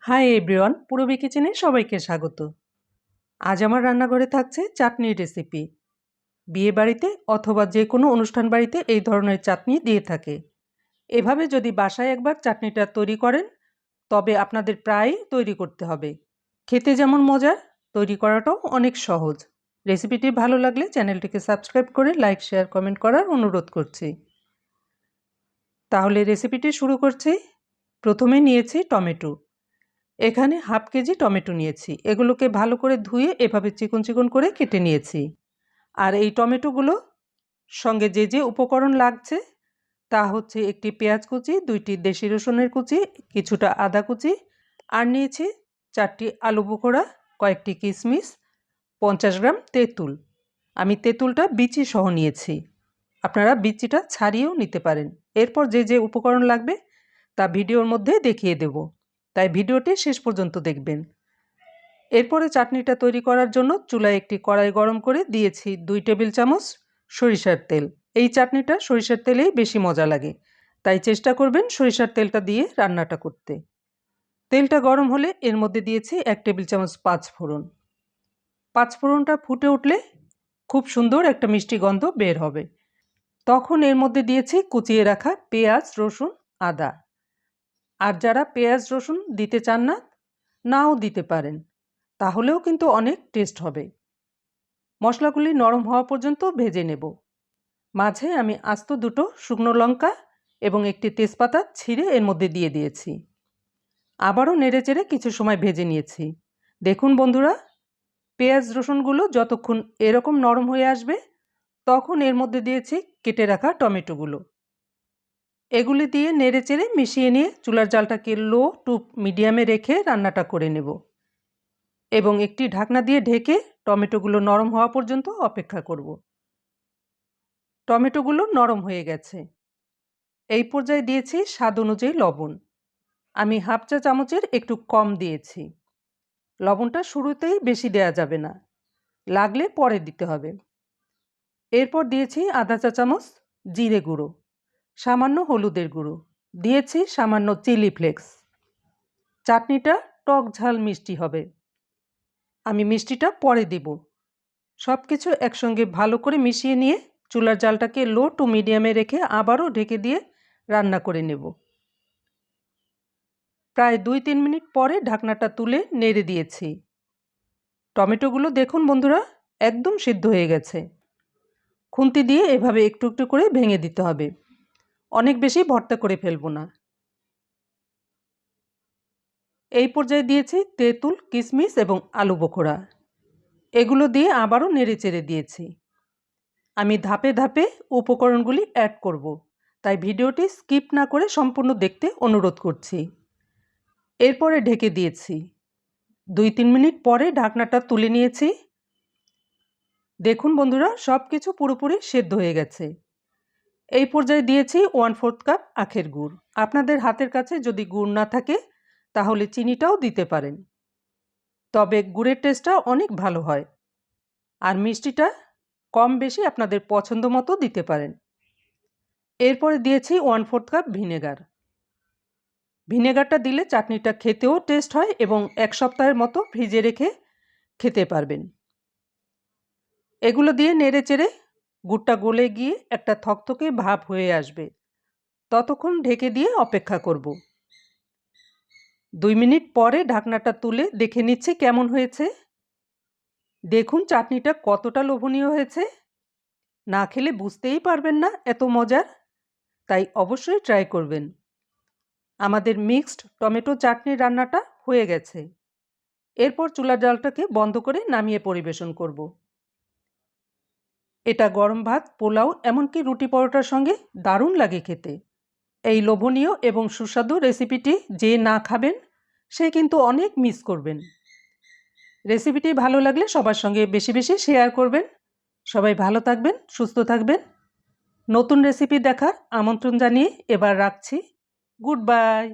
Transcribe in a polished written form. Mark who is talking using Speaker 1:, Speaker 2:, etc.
Speaker 1: Hi everyone, Purabi কিচেনে সবাইকে স্বাগত। আজ আমার রান্নাঘরে থাকছে চাটনির রেসিপি। বিয়ে বাড়িতে অথবা যে কোনো অনুষ্ঠান বাড়িতে এই ধরনের চাটনি দিয়ে থাকে। এভাবে যদি বাসায় একবার চাটনিটা তৈরি করেন তবে আপনাদের প্রায়ই তৈরি করতে হবে। খেতে যেমন মজার, তৈরি করাটাও অনেক সহজ। রেসিপিটি ভালো লাগলে চ্যানেলটিকে সাবস্ক্রাইব করে লাইক, শেয়ার, কমেন্ট করার অনুরোধ করছি। তাহলে রেসিপিটি শুরু করছি। প্রথমে নিয়েছি টমেটো। এখানে হাফ কেজি টমেটো নিয়েছি। এগুলোকে ভালো করে ধুয়ে এভাবে চিকন চিকন করে কেটে নিয়েছি। আর এই টমেটোগুলো সঙ্গে যে যে উপকরণ লাগছে তা হচ্ছে একটি পেঁয়াজ কুচি, 2টি দেশি রসুনের কুচি, কিছুটা আদা কুচি, আর নিয়েছি 4টি আলু বোখরা, কয়েকটি কিশমিশ, 50 গ্রাম তেঁতুল। আমি তেঁতুলটা বিচি সহ নিয়েছি, আপনারা বিচিটা ছাড়িয়েও নিতে পারেন। এরপর যে যে উপকরণ লাগবে তা ভিডিওর মধ্যে দেখিয়ে দেব, তাই ভিডিওটি শেষ পর্যন্ত দেখবেন। এরপরে চাটনিটা তৈরি করার জন্য চুলায় একটি কড়াই গরম করে দিয়েছি 2 টেবিল চামচ সরিষার তেল। এই চাটনিটা সরিষার তেলেই বেশি মজা লাগে, তাই চেষ্টা করবেন সরিষার তেলটা দিয়ে রান্নাটা করতে। তেলটা গরম হলে এর মধ্যে দিয়েছি 1 টেবিল চামচ পাঁচফোড়ন। পাঁচফোড়নটা ফুটে উঠলে খুব সুন্দর একটা মিষ্টি গন্ধ বের হবে। তখন এর মধ্যে দিয়েছি কুচিয়ে রাখা পেঁয়াজ, রসুন, আদা। আর যারা পেঁয়াজ রসুন দিতে চান না, নাও দিতে পারেন, তাহলেও কিন্তু অনেক টেস্ট হবে। মশলাগুলি নরম হওয়া পর্যন্ত ভেজে নেব। মাঝে আমি আস্ত 2টো শুকনো লঙ্কা এবং একটি তেজপাতা ছিঁড়ে এর মধ্যে দিয়ে দিয়েছি। আবারও নেড়েচেড়ে কিছু সময় ভেজে নিয়েছি। দেখুন বন্ধুরা, পেঁয়াজ রসুনগুলো যতক্ষণ এরকম নরম হয়ে আসবে তখন এর মধ্যে দিয়েছি কেটে রাখা টমেটোগুলো। এগুলি দিয়ে নেড়েচেড়ে মিশিয়ে নিয়ে চুলার জালটাকে লো টু মিডিয়ামে রেখে রান্নাটা করে নেব এবং একটি ঢাকনা দিয়ে ঢেকে টমেটোগুলো নরম হওয়া পর্যন্ত অপেক্ষা করব। টমেটোগুলো নরম হয়ে গেছে। এই পর্যায়ে দিয়েছি স্বাদ অনুযায়ী লবণ। আমি হাফ চা চামচের একটু কম দিয়েছি। লবণটা শুরুতেই বেশি দেয়া যাবে না, লাগলে পরে দিতে হবে। এরপর দিয়েছি আধা চা চামচ জিরে গুঁড়ো, সামান্য হলুদের গুঁড়ো, দিয়েছি সামান্য চিলি ফ্লেক্স। চাটনিটা টক ঝাল মিষ্টি হবে, আমি মিষ্টিটা পরে দিব। সব কিছু একসঙ্গে ভালো করে মিশিয়ে নিয়ে চুলার জালটাকে লো টু মিডিয়ামে রেখে আবারও ঢেকে দিয়ে রান্না করে নেব। প্রায় 2-3 মিনিট পরে ঢাকনাটা তুলে নেড়ে দিয়েছি। টমেটোগুলো দেখুন বন্ধুরা, একদম সিদ্ধ হয়ে গেছে। খুন্তি দিয়ে এভাবে একটু একটু করে ভেঙে দিতে হবে, অনেক বেশি ভর্তা করে ফেলবো না। এই পর্যায়ে দিয়েছি তেঁতুল, কিশমিশ এবং আলু বোখরা। এগুলো দিয়ে আবারও নেড়েচেড়ে দিয়েছি। আমি ধাপে ধাপে উপকরণগুলি অ্যাড করব, তাই ভিডিওটি স্কিপ না করে সম্পূর্ণ দেখতে অনুরোধ করছি। এরপরে ঢেকে দিয়েছি। 2-3 মিনিট পরে ঢাকনাটা তুলে নিয়েছি। দেখুন বন্ধুরা, সব কিছু পুরোপুরি সেদ্ধ হয়ে গেছে। এই পর্যায়ে দিয়েছি 1/4 কাপ আখের গুড়। আপনাদের হাতের কাছে যদি গুড় না থাকে তাহলে চিনিটাও দিতে পারেন, তবে গুড়ের টেস্টটা অনেক ভালো হয়। আর মিষ্টিটা কম বেশি আপনাদের পছন্দ মতো দিতে পারেন। এরপরে দিয়েছি 1/4 কাপ ভিনেগার। ভিনেগারটা দিলে চাটনিটা খেতেও টেস্ট হয় এবং 1 সপ্তাহের মতো ফ্রিজে রেখে খেতে পারবেন। এগুলো দিয়ে নেড়েচেড়ে গুড়টা গলে গিয়ে একটা থকথকে ভাব হয়ে আসবে, ততক্ষণ ঢেকে দিয়ে অপেক্ষা করব। 2 মিনিট পরে ঢাকনাটা তুলে দেখে নিচ্ছি কেমন হয়েছে। দেখুন চাটনিটা কতটা লোভনীয় হয়েছে, না খেলে বুঝতেই পারবেন না এত মজার, তাই অবশ্যই ট্রাই করবেন। আমাদের মিক্সড টমেটো চাটনি রান্নাটা হয়ে গেছে। এরপর চুলার জালটাকে বন্ধ করে নামিয়ে পরিবেশন করব। এটা গরম ভাত, পোলাও, এমনকি রুটি পরোটার সঙ্গে দারুণ লাগে খেতে। এই লোভনীয় এবং সুস্বাদু রেসিপিটি যে না খাবেন সে কিন্তু অনেক মিস করবেন। রেসিপিটি ভালো লাগলে সবার সঙ্গে বেশি বেশি শেয়ার করবেন। সবাই ভালো থাকবেন, সুস্থ থাকবেন। নতুন রেসিপি দেখার আমন্ত্রণ জানিয়ে এবার রাখছি। Good bye.